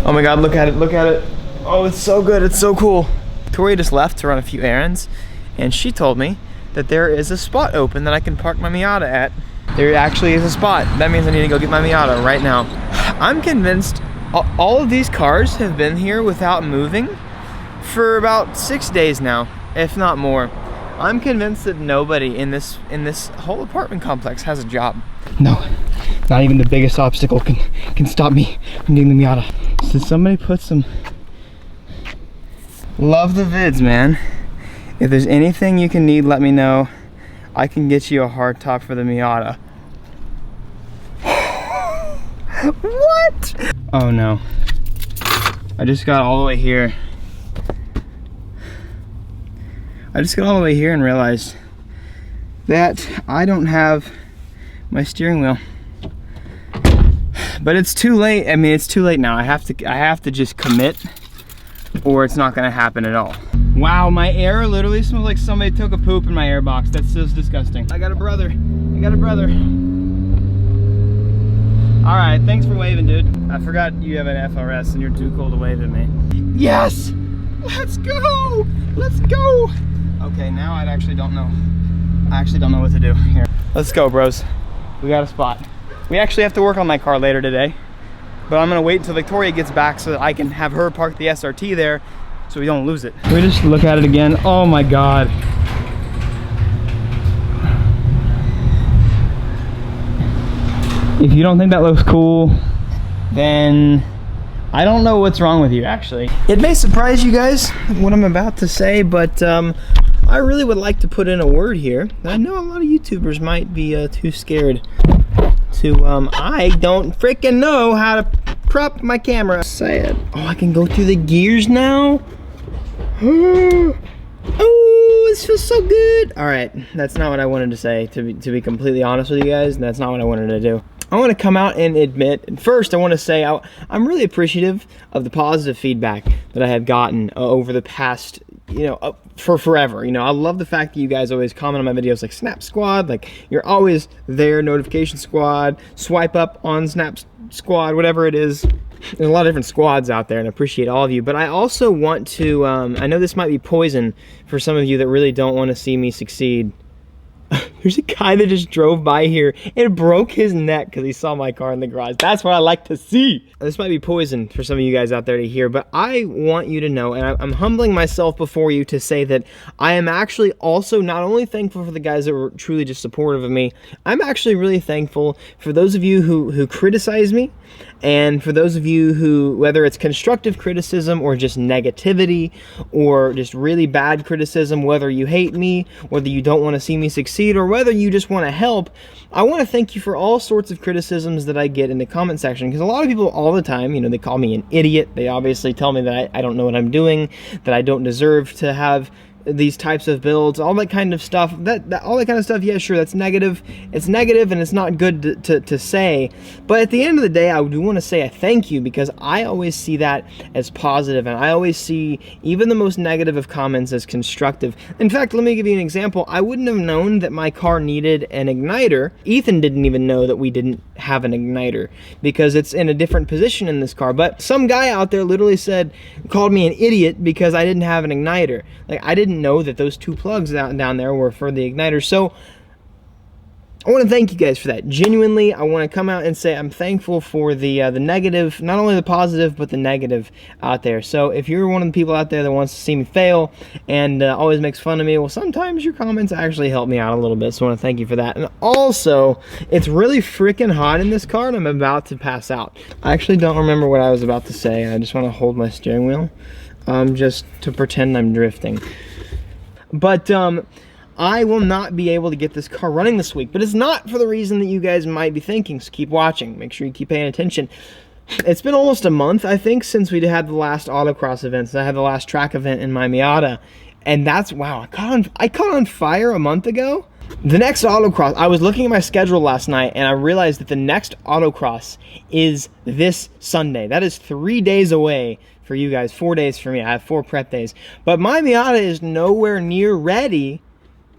Oh my God, look at it, look at it. Oh, it's so good, it's so cool. Tori just left to run a few errands, and she told me that there is a spot open that I can park my Miata at. There actually is a spot. That means I need to go get my Miata right now. I'm convinced all of these cars have been here without moving for about 6 days now, if not more. I'm convinced that nobody in this whole apartment complex has a job. No, not even the biggest obstacle can stop me from getting the Miata. So somebody put some... Love the vids, man. If there's anything you can need, let me know. I can get you a hard top for the Miata. What? Oh no. I just got all the way here. And realized that I don't have my steering wheel. But it's too late. I mean, it's too late now. I have to just commit, or it's not gonna happen at all. Wow, my air literally smells like somebody took a poop in my air box. That's so disgusting. I got a brother. All right, thanks for waving, dude. I forgot you have an FRS and you're too cool to wave at me. Yes! Let's go! Let's go! Okay, now I actually don't know. What to do here. Let's go, bros. We got a spot. We actually have to work on my car later today, but I'm gonna wait until Victoria gets back so that I can have her park the SRT there so we don't lose it. Can we just look at it again? Oh my God. If you don't think that looks cool, then I don't know what's wrong with you, actually. It may surprise you guys what I'm about to say, but I really would like to put in a word here. I know a lot of YouTubers might be too scared to, I don't freaking know how to prop my camera. Say it. Oh, I can go through the gears now? Oh, this feels so good. All right, that's not what I wanted to say, to be completely honest with you guys. That's not what I wanted to do. I want to come out and admit, first I want to say I'm really appreciative of the positive feedback that I have gotten over the past, for forever. I love the fact that you guys always comment on my videos like Snap Squad, like you're always there, Notification Squad, swipe up on Snap Squad, whatever it is. There's a lot of different squads out there, and I appreciate all of you. But I also want to, I know this might be poison for some of you that really don't want to see me succeed. There's a guy that just drove by here and broke his neck because he saw my car in the garage. That's what I like to see. This might be poison for some of you guys out there to hear, but I want you to know, and I'm humbling myself before you to say that I am actually also not only thankful for the guys that were truly just supportive of me, I'm actually really thankful for those of you who criticize me, and for those of you who, whether it's constructive criticism or just negativity or just really bad criticism, whether you hate me, whether you don't want to see me succeed, or whether you just want to help, I want to thank you for all sorts of criticisms that I get in the comment section, because a lot of people all the time, they call me an idiot. They obviously tell me that I don't know what I'm doing, that I don't deserve to have these types of builds, all that kind of stuff. All that kind of stuff, yeah, sure, that's negative. It's negative and it's not good to say. But at the end of the day, I do want to say a thank you, because I always see that as positive, and I always see even the most negative of comments as constructive. In fact, let me give you an example. I wouldn't have known that my car needed an igniter. Ethan didn't even know that we didn't have an igniter because it's in a different position in this car. But some guy out there literally called me an idiot because I didn't have an igniter. Like, I didn't know that those two plugs down there were for the igniter. So I want to thank you guys for that. Genuinely, I want to come out and say I'm thankful for the negative, not only the positive, but the negative out there. So if you're one of the people out there that wants to see me fail and always makes fun of me, well, sometimes your comments actually help me out a little bit. So I want to thank you for that. And also, it's really freaking hot in this car, and I'm about to pass out. I actually don't remember what I was about to say. I just want to hold my steering wheel just to pretend I'm drifting. But I will not be able to get this car running this week, but it's not for the reason that you guys might be thinking, so keep watching. Make sure you keep paying attention. It's been almost a month, I think, since we had the last autocross event. So I had the last track event in my Miata, and that's, wow, I caught on fire a month ago. The next autocross, I was looking at my schedule last night, and I realized that the next autocross is this Sunday. That is 3 days away for you guys, 4 days for me. I have 4 prep days. But my Miata is nowhere near ready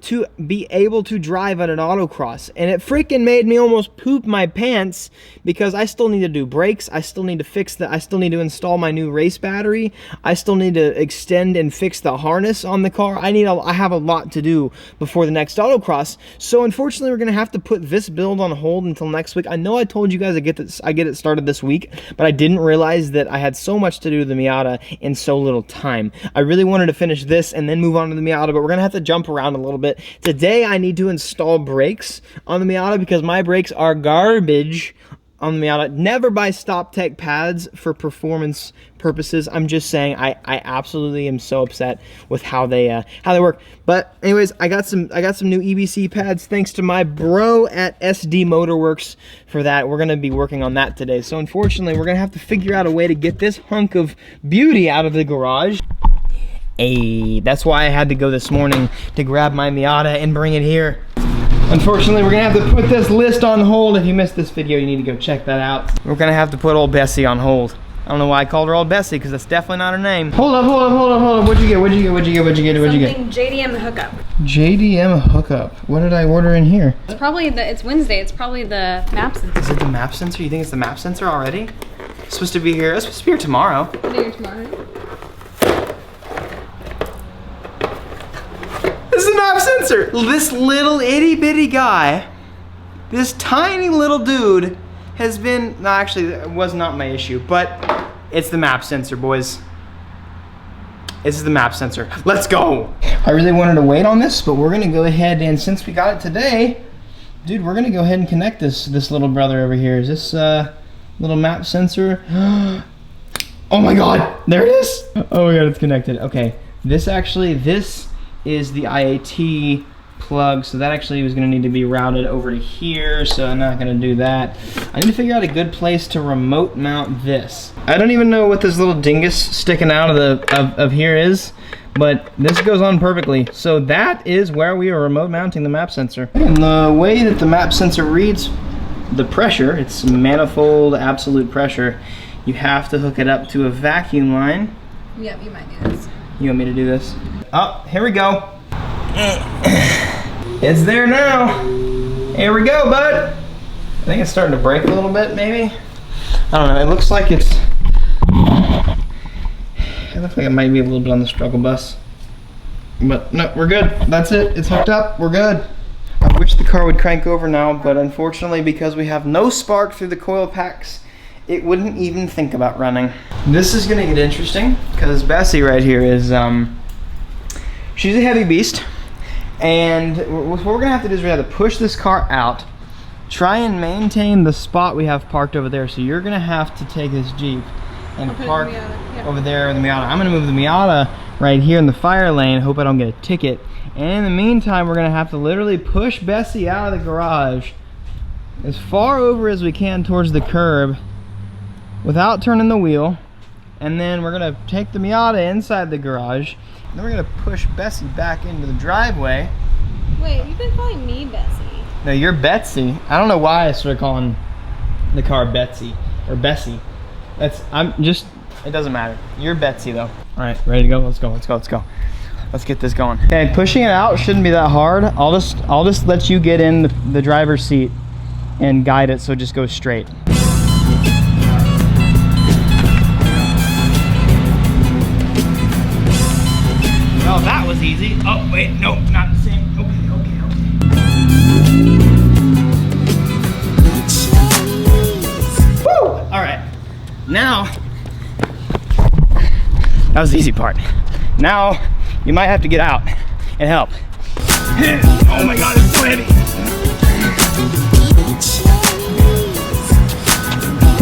to be able to drive at an autocross. And it freaking made me almost poop my pants because I still need to do brakes. I still need to I still need to install my new race battery. I still need to extend and fix the harness on the car. I have a lot to do before the next autocross. So unfortunately, we're going to have to put this build on hold until next week. I know I told you guys I get it started this week, but I didn't realize that I had so much to do to the Miata in so little time. I really wanted to finish this and then move on to the Miata, but we're going to have to jump around a little bit. Today, I need to install brakes on the Miata because my brakes are garbage on the Miata. Never buy Stop Tech pads for performance purposes. I'm just saying I absolutely am so upset with how they work. But anyways, I got some new EBC pads thanks to my bro at SD Motorworks for that. We're gonna be working on that today. So unfortunately, we're gonna have to figure out a way to get this hunk of beauty out of the garage. Hey, that's why I had to go this morning to grab my Miata and bring it here. Unfortunately, we're gonna have to put this list on hold. If you missed this video, you need to go check that out. We're gonna have to put old Bessie on hold. I don't know why I called her old Bessie, because that's definitely not her name. Hold up. What'd you get? Something JDM hookup. JDM hookup. What did I order in here? It's probably it's Wednesday. It's probably the map sensor. Is it the map sensor? You think it's the map sensor already? It's supposed to be here. It's supposed to be here tomorrow. This is the map sensor. This little itty bitty guy, this tiny little dude has been, no, actually it was not my issue, but it's the map sensor, boys. This is the map sensor. Let's go. I really wanted to wait on this, but we're gonna go ahead and since we got it today, dude, we're gonna go ahead and connect this little brother over here. Is this little map sensor? Oh my God, there it is. Oh my God, it's connected. Okay, this is the IAT plug, so that actually was going to need to be routed over to here, so I'm not going to do that. I need to figure out a good place to remote mount this. I don't even know what this little dingus sticking out of here is, but this goes on perfectly. So that is where we are remote mounting the map sensor. And the way that the map sensor reads the pressure, it's manifold absolute pressure, you have to hook it up to a vacuum line. Yep, you might do this. You want me to do this? Oh, here we go. It's there now. Here we go, bud. I think it's starting to break a little bit, maybe. I don't know, it looks like it might be a little bit on the struggle bus. But no, we're good. That's it, it's hooked up, we're good. I wish the car would crank over now, but unfortunately because we have no spark through the coil packs, it wouldn't even think about running. This is gonna get interesting because Bessie right here is, she's a heavy beast. And what we're gonna have to do is we're gonna have to push this car out, try and maintain the spot we have parked over there. So you're gonna have to take this Jeep and park over there in the Miata. I'm gonna move the Miata right here in the fire lane, hope I don't get a ticket. And in the meantime, we're gonna have to literally push Bessie out of the garage as far over as we can towards the curb without turning the wheel. And then we're gonna take the Miata inside the garage. Then we're gonna push Bessie back into the driveway. Wait, you've been calling me Bessie. No, you're Betsy. I don't know why I started calling the car Betsy or Bessie. It doesn't matter. You're Betsy though. All right, ready to go? Let's go. Let's get this going. Okay, pushing it out shouldn't be that hard. I'll just let you get in the driver's seat and guide it so it just goes straight. Oh, that was easy. Oh, wait, no, not the same. Okay. Woo! All right. Now, that was the easy part. Now, you might have to get out and help. Oh my God, it's so heavy.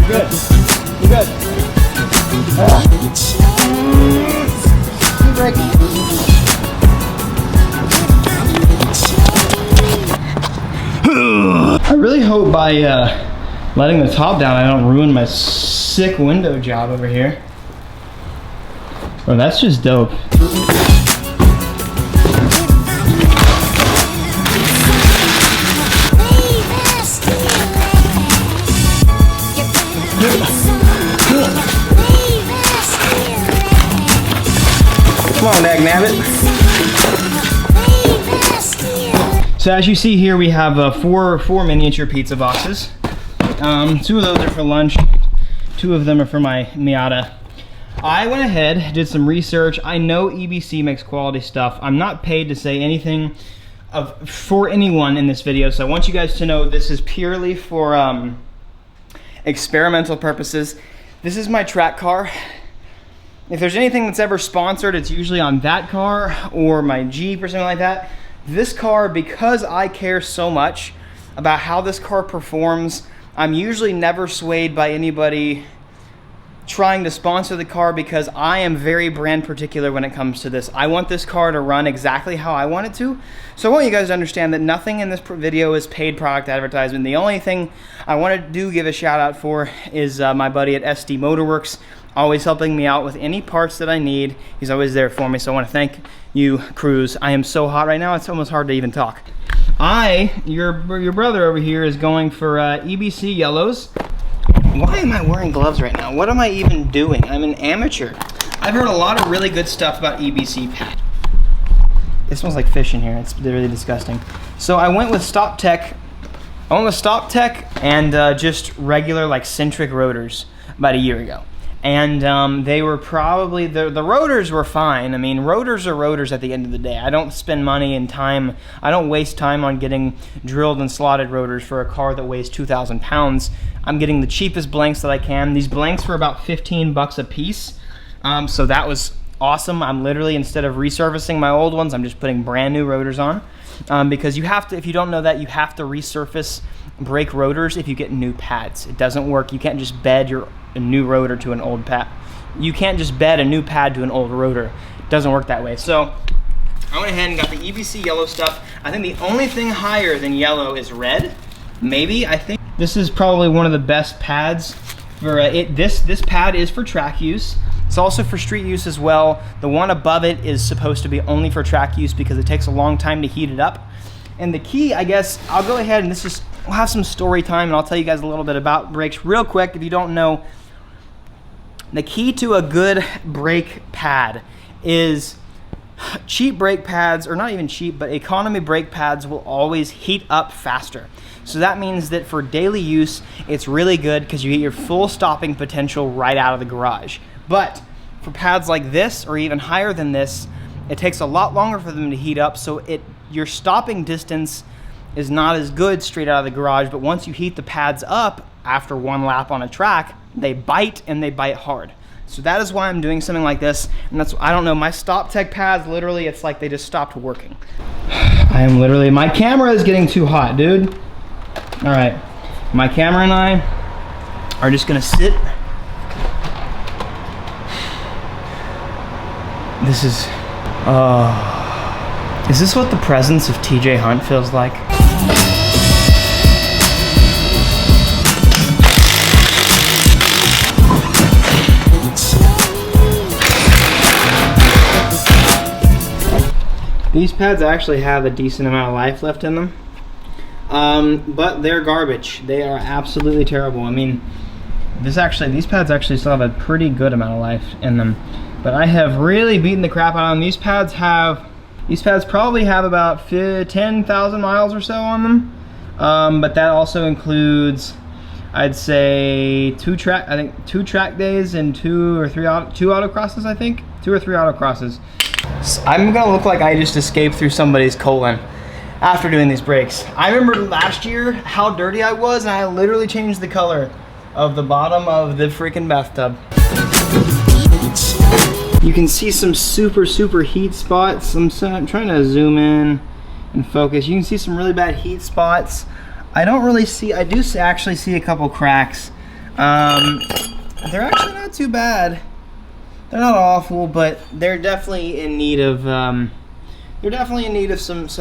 You're good. Brake. I really hope by letting the top down I don't ruin my sick window job over here. Oh, that's just dope. Come on, dagnabbit. So as you see here, we have four miniature pizza boxes. 2 of those are for lunch. 2 of them are for my Miata. I went ahead, did some research. I know EBC makes quality stuff. I'm not paid to say anything for anyone in this video, so I want you guys to know this is purely for experimental purposes. This is my track car. If there's anything that's ever sponsored, it's usually on that car or my Jeep or something like that. This car, because I care so much about how this car performs, I'm usually never swayed by anybody trying to sponsor the car, because I am very brand particular when it comes to this. I want this car to run exactly how I want it to. So I want you guys to understand that nothing in this video is paid product advertisement. The only thing I want to give a shout out for is my buddy at SD Motorworks, always helping me out with any parts that I need. He's always there for me, so I want to thank you, Cruz. I am so hot right now, it's almost hard to even talk. Your brother over here is going for EBC yellows. Why am I wearing gloves right now? What am I even doing? I'm an amateur. I've heard a lot of really good stuff about EBC pad. It smells like fish in here. It's really disgusting. So I went with Stop Tech. And just regular like centric rotors about a year ago. And they were probably, the rotors were fine. I mean, rotors are rotors at the end of the day. I don't spend money and time, I don't waste time on getting drilled and slotted rotors for a car that weighs 2,000 pounds. I'm getting the cheapest blanks that I can. These blanks were about 15 bucks a piece. So that was awesome. I'm literally, instead of resurfacing my old ones, I'm just putting brand new rotors on. Because you have to, if you don't know that, you have to resurface brake rotors if you get new pads. It doesn't work. You can't just bed a new rotor to an old pad. You can't just bed a new pad to an old rotor. It doesn't work that way. So I went ahead and got the EBC yellow stuff. I think the only thing higher than yellow is red. Maybe, I think. This is probably one of the best pads for it. This pad is for track use. It's also for street use as well. The one above it is supposed to be only for track use because it takes a long time to heat it up. And the key, I guess, I'll go ahead and we'll have some story time and I'll tell you guys a little bit about brakes real quick if you don't know. The key to a good brake pad is cheap brake pads, or not even cheap, but economy brake pads will always heat up faster. So that means that for daily use, it's really good because you get your full stopping potential right out of the garage. But for pads like this, or even higher than this, it takes a lot longer for them to heat up, so your stopping distance is not as good straight out of the garage. But once you heat the pads up after one lap on a track, they bite, and they bite hard. So that is why I'm doing something like this. And that's, I don't know, my Stop Tech pads, literally, it's like they just stopped working. I am literally, my camera is getting too hot, dude. All right, my camera and I are just gonna sit. This is this what the presence of TJ Hunt feels like? These pads actually have a decent amount of life left in them, but they're garbage. They are absolutely terrible. I mean, these pads actually still have a pretty good amount of life in them, but I have really beaten the crap out of them. These pads probably have about 10,000 miles or so on them, but that also includes, I'd say, 2 track days and 2 or 3 autocrosses. I think 2 or 3 autocrosses. I'm gonna look like I just escaped through somebody's colon after doing these brakes. I remember last year how dirty I was, and I literally changed the color of the bottom of the freaking bathtub. You can see some super heat spots. I'm trying to zoom in and focus. You can see some really bad heat spots. I do actually see a couple cracks. They're actually not too bad. They're not awful, but they're definitely in need of some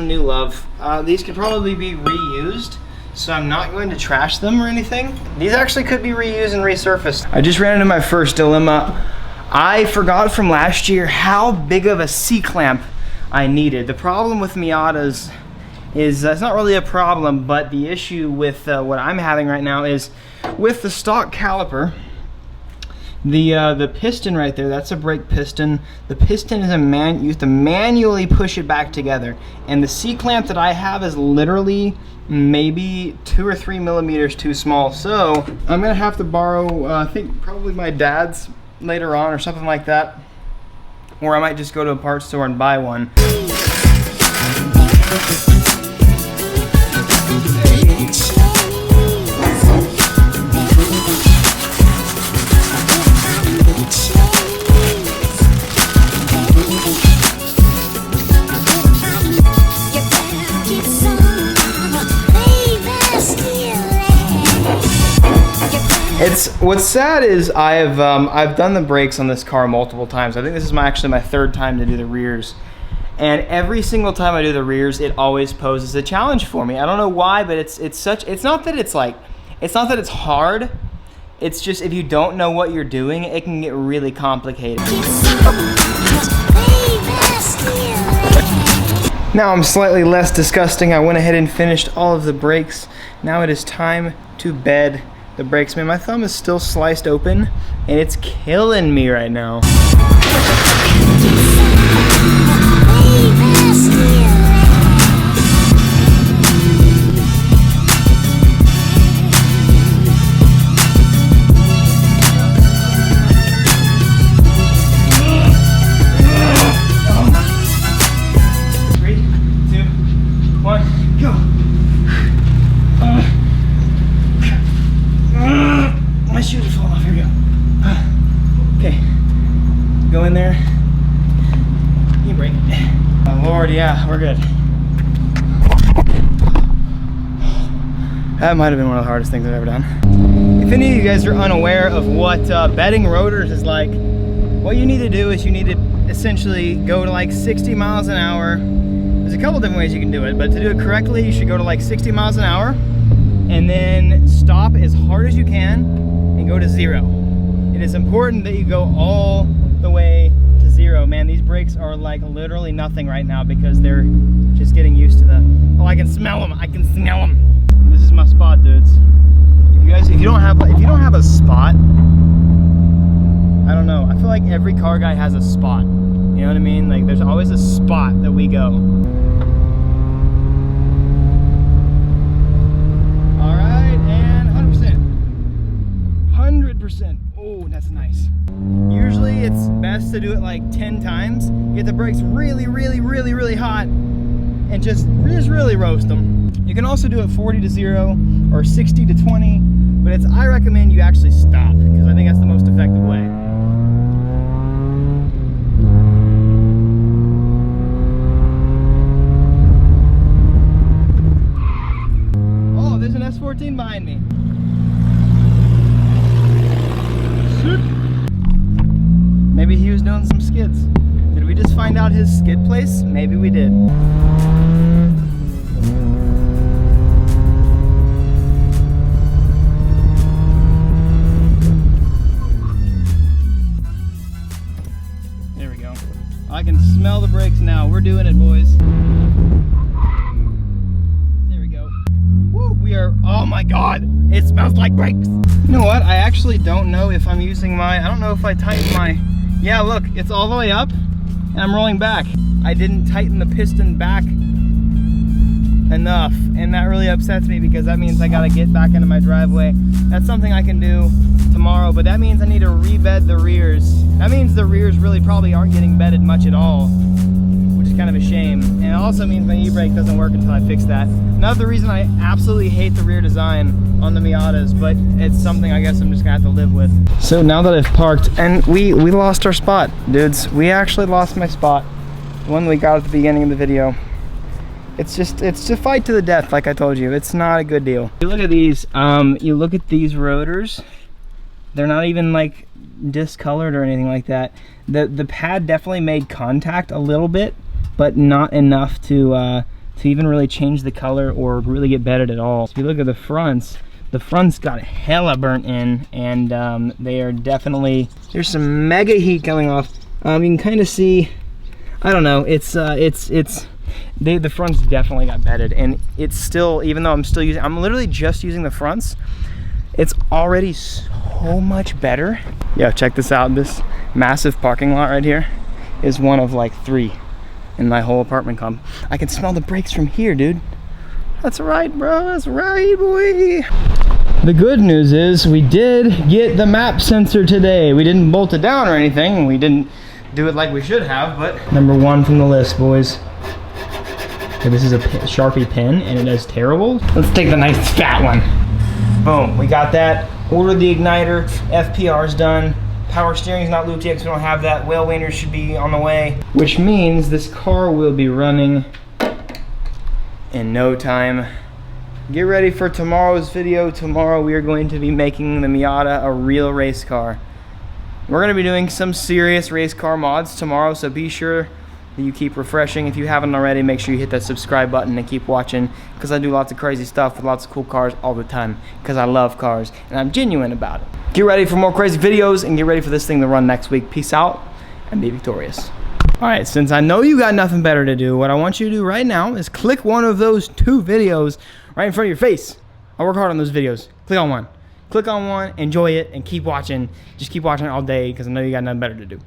new love. These could probably be reused, so I'm not going to trash them or anything. These actually could be reused and resurfaced. I just ran into my first dilemma. I forgot from last year how big of a C-clamp I needed. The problem with Miatas is, it's not really a problem, but the issue with what I'm having right now is with the stock caliper, The piston right there, that's a brake piston. The piston is you have to manually push it back together. And the C-clamp that I have is literally maybe 2 or 3 millimeters too small. So I'm gonna have to borrow, I think probably my dad's later on or something like that. Or I might just go to a parts store and buy one. What's sad is I've done the brakes on this car multiple times. I think this is actually my 3rd time to do the rears, and every single time I do the rears, it always poses a challenge for me. I don't know why, but it's not that it's hard. It's just if you don't know what you're doing, it can get really complicated. Now I'm slightly less disgusting. I went ahead and finished all of the brakes. Now it is time to bed the brakes. Man, my thumb is still sliced open and it's killing me right now. My shoes are falling off. Here we go. Okay. Go in there. You brake. Oh Lord, yeah, we're good. That might have been one of the hardest things I've ever done. If any of you guys are unaware of what bedding rotors is like, what you need to do is you need to essentially go to like 60 miles an hour. There's a couple different ways you can do it, but to do it correctly, you should go to like 60 miles an hour and then stop as hard as you can and go to 0. It is important that you go all the way to 0. Man, these brakes are like literally nothing right now because they're just getting used to the, oh, I can smell them, I can smell them. This is my spot, dudes. If you don't have a spot, I don't know. I feel like every car guy has a spot. You know what I mean? Like there's always a spot that we go. All right, and 100%. 100%. Oh, that's nice. Usually it's best to do it like 10 times. Get the brakes really, really, really, really hot and just really roast them. You can also do it 40 to 0 or 60 to 20, but I recommend you actually stop because I think that's the most effective way. Oh, there's an S14 behind me. Maybe he was doing some skids. Did we just find out his skid place? Maybe we did. I can smell the brakes now. We're doing it, boys. There we go. Woo, we are, oh my God, it smells like brakes. You know what? I actually don't know if I'm using I don't know if I tighten my, yeah, look, it's all the way up and I'm rolling back. I didn't tighten the piston back enough and that really upsets me because that means I gotta get back into my driveway. That's something I can do tomorrow, but that means I need to rebed the rears. That means the rears really probably aren't getting bedded much at all, which is kind of a shame. And it also means my e-brake doesn't work until I fix that. Another reason I absolutely hate the rear design on the Miatas, but it's something I guess I'm just gonna have to live with. So now that I've parked, and we lost our spot, dudes. We actually lost my spot, the one we got at the beginning of the video. It's a fight to the death, like I told you. It's not a good deal. You look at these, rotors. They're not even like discolored or anything like that. The pad definitely made contact a little bit, but not enough to even really change the color or really get bedded at all. So if you look at the fronts got hella burnt in, and they are definitely, there's some mega heat coming off. You can kind of see, I don't know, the fronts definitely got bedded, and it's still, even though I'm literally just using the fronts, It's already so much better. Yeah, check this out. This massive parking lot right here is one of like 3 in my whole apartment comp. I can smell the brakes from here, dude. That's right, bro. That's right, boy. The good news is we did get the map sensor today. We didn't bolt it down or anything. We didn't do it like we should have, but number 1 from the list, boys. Okay, this is a Sharpie pen and it does terrible. Let's take the nice fat one. Boom, we got that. Ordered the igniter, FPR's done. Power steering's not looped yet because we don't have that. Whale wieners should be on the way, which means this car will be running in no time. Get ready for tomorrow's video. Tomorrow we are going to be making the Miata a real race car. We're gonna be doing some serious race car mods tomorrow, so be sure that you keep refreshing. If you haven't already, make sure you hit that subscribe button and keep watching, because I do lots of crazy stuff with lots of cool cars all the time, because I love cars and I'm genuine about it. Get ready for more crazy videos and get ready for this thing to run next week. Peace out and be victorious. All right, since I know you got nothing better to do, what I want you to do right now is click one of those 2 videos right in front of your face. I work hard on those videos. Click on one. Click on one, enjoy it, and keep watching. Just keep watching all day because I know you got nothing better to do.